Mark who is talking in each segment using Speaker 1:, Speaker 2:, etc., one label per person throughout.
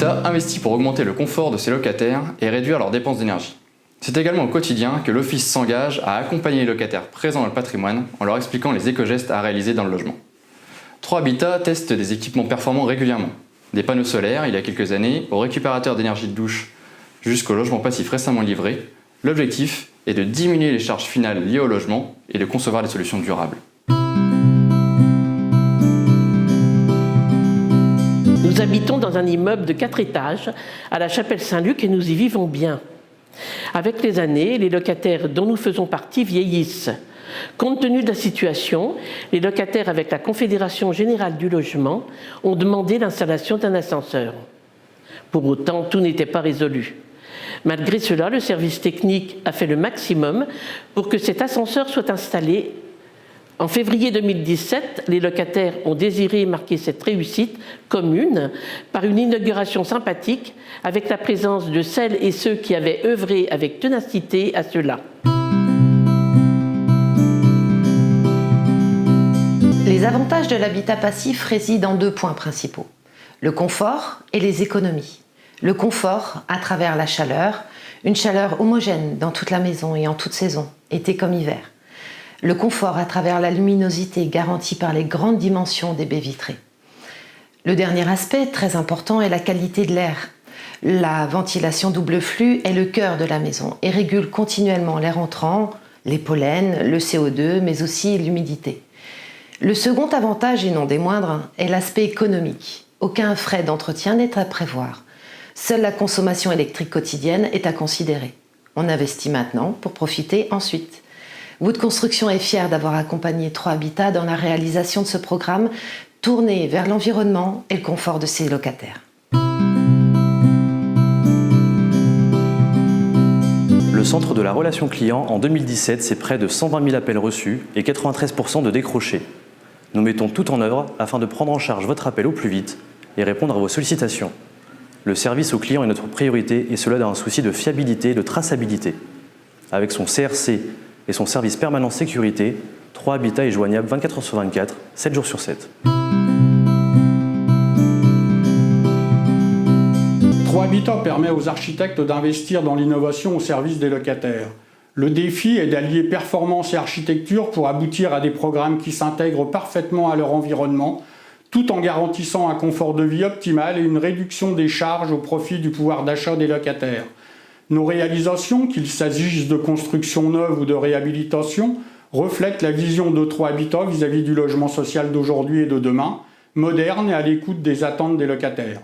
Speaker 1: Habitat investit pour augmenter le confort de ses locataires et réduire leurs dépenses d'énergie. C'est également au quotidien que l'Office s'engage à accompagner les locataires présents dans le patrimoine en leur expliquant les éco-gestes à réaliser dans le logement. 3 Habitat teste des équipements performants régulièrement. Des panneaux solaires, il y a quelques années, aux récupérateurs d'énergie de douche jusqu'au logement passif récemment livré. L'objectif est de diminuer les charges finales liées au logement et de concevoir des solutions durables.
Speaker 2: Nous habitons dans un immeuble de 4 étages à la Chapelle Saint-Luc et nous y vivons bien. Avec les années, les locataires dont nous faisons partie vieillissent. Compte tenu de la situation, les locataires avec la Confédération Générale du Logement ont demandé l'installation d'un ascenseur. Pour autant, tout n'était pas résolu. Malgré cela, le service technique a fait le maximum pour que cet ascenseur soit installé. En février 2017, les locataires ont désiré marquer cette réussite commune par une inauguration sympathique avec la présence de celles et ceux qui avaient œuvré avec ténacité à cela.
Speaker 3: Les avantages de l'habitat passif résident en 2 points principaux, le confort et les économies. Le confort à travers la chaleur, une chaleur homogène dans toute la maison et en toute saison, été comme hiver. Le confort à travers la luminosité garantie par les grandes dimensions des baies vitrées. Le dernier aspect très important est la qualité de l'air. La ventilation double flux est le cœur de la maison et régule continuellement l'air entrant, les pollens, le CO2, mais aussi l'humidité. Le second avantage, et non des moindres, est l'aspect économique. Aucun frais d'entretien n'est à prévoir. Seule la consommation électrique quotidienne est à considérer. On investit maintenant pour profiter ensuite. Wood Construction est fier d'avoir accompagné 3 Habitat dans la réalisation de ce programme tourné vers l'environnement et le confort de ses locataires.
Speaker 4: Le centre de la relation client en 2017, c'est près de 120 000 appels reçus et 93% de décrochés. Nous mettons tout en œuvre afin de prendre en charge votre appel au plus vite et répondre à vos sollicitations. Le service au client est notre priorité et cela dans un souci de fiabilité et de traçabilité. Avec son CRC et son service permanent sécurité, 3 Habitat est joignable 24 heures sur 24, 7 jours sur 7.
Speaker 5: 3 Habitat permet aux architectes d'investir dans l'innovation au service des locataires. Le défi est d'allier performance et architecture pour aboutir à des programmes qui s'intègrent parfaitement à leur environnement, tout en garantissant un confort de vie optimal et une réduction des charges au profit du pouvoir d'achat des locataires. Nos réalisations, qu'il s'agisse de construction neuve ou de réhabilitation, reflètent la vision de 3 Habitat vis-à-vis du logement social d'aujourd'hui et de demain, moderne et à l'écoute des attentes des locataires.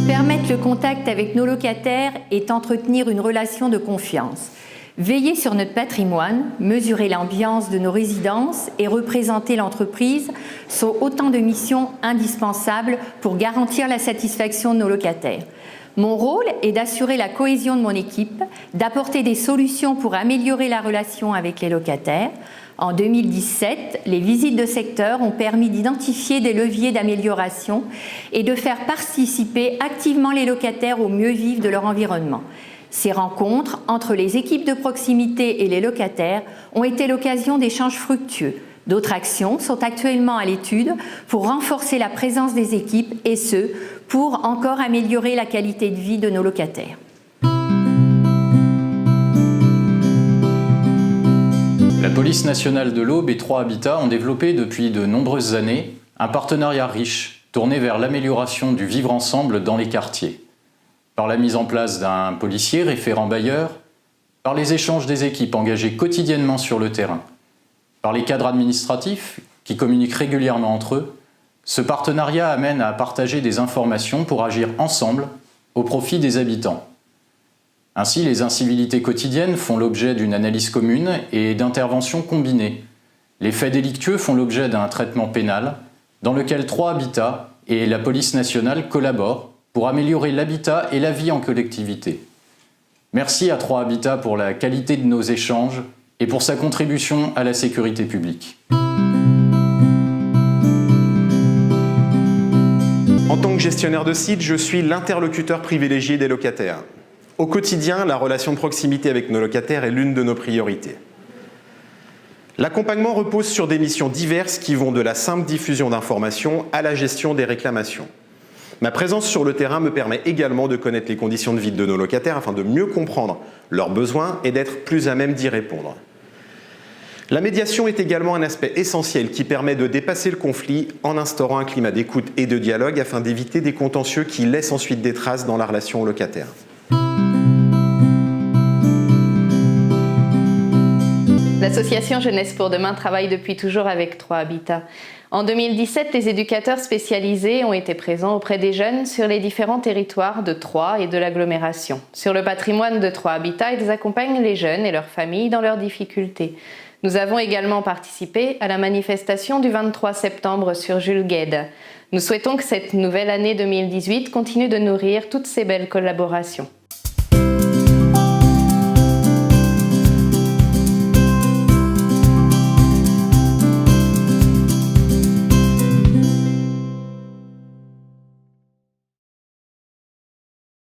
Speaker 6: Permettre le contact avec nos locataires est entretenir une relation de confiance. Veiller sur notre patrimoine, mesurer l'ambiance de nos résidences et représenter l'entreprise sont autant de missions indispensables pour garantir la satisfaction de nos locataires. Mon rôle est d'assurer la cohésion de mon équipe, d'apporter des solutions pour améliorer la relation avec les locataires. En 2017, les visites de secteur ont permis d'identifier des leviers d'amélioration et de faire participer activement les locataires au mieux vivre de leur environnement. Ces rencontres entre les équipes de proximité et les locataires ont été l'occasion d'échanges fructueux. D'autres actions sont actuellement à l'étude pour renforcer la présence des équipes et ce, pour encore améliorer la qualité de vie de nos locataires.
Speaker 7: La Police nationale de l'Aube et 3 Habitat ont développé depuis de nombreuses années un partenariat riche tourné vers l'amélioration du vivre ensemble dans les quartiers. Par la mise en place d'un policier référent bailleur, par les échanges des équipes engagées quotidiennement sur le terrain, par les cadres administratifs qui communiquent régulièrement entre eux, ce partenariat amène à partager des informations pour agir ensemble au profit des habitants. Ainsi, les incivilités quotidiennes font l'objet d'une analyse commune et d'interventions combinées. Les faits délictueux font l'objet d'un traitement pénal dans lequel 3 Habitat et la police nationale collaborent pour améliorer l'habitat et la vie en collectivité. Merci à 3 Habitat pour la qualité de nos échanges et pour sa contribution à la sécurité publique.
Speaker 8: En tant que gestionnaire de site, je suis l'interlocuteur privilégié des locataires. Au quotidien, la relation de proximité avec nos locataires est l'une de nos priorités. L'accompagnement repose sur des missions diverses qui vont de la simple diffusion d'informations à la gestion des réclamations. Ma présence sur le terrain me permet également de connaître les conditions de vie de nos locataires afin de mieux comprendre leurs besoins et d'être plus à même d'y répondre. La médiation est également un aspect essentiel qui permet de dépasser le conflit en instaurant un climat d'écoute et de dialogue afin d'éviter des contentieux qui laissent ensuite des traces dans la relation au locataire.
Speaker 9: L'association Jeunesse pour Demain travaille depuis toujours avec 3 Habitat. En 2017, les éducateurs spécialisés ont été présents auprès des jeunes sur les différents territoires de Troyes et de l'agglomération. Sur le patrimoine de 3 Habitat, ils accompagnent les jeunes et leurs familles dans leurs difficultés. Nous avons également participé à la manifestation du 23 septembre sur Jules Guesde. Nous souhaitons que cette nouvelle année 2018 continue de nourrir toutes ces belles collaborations.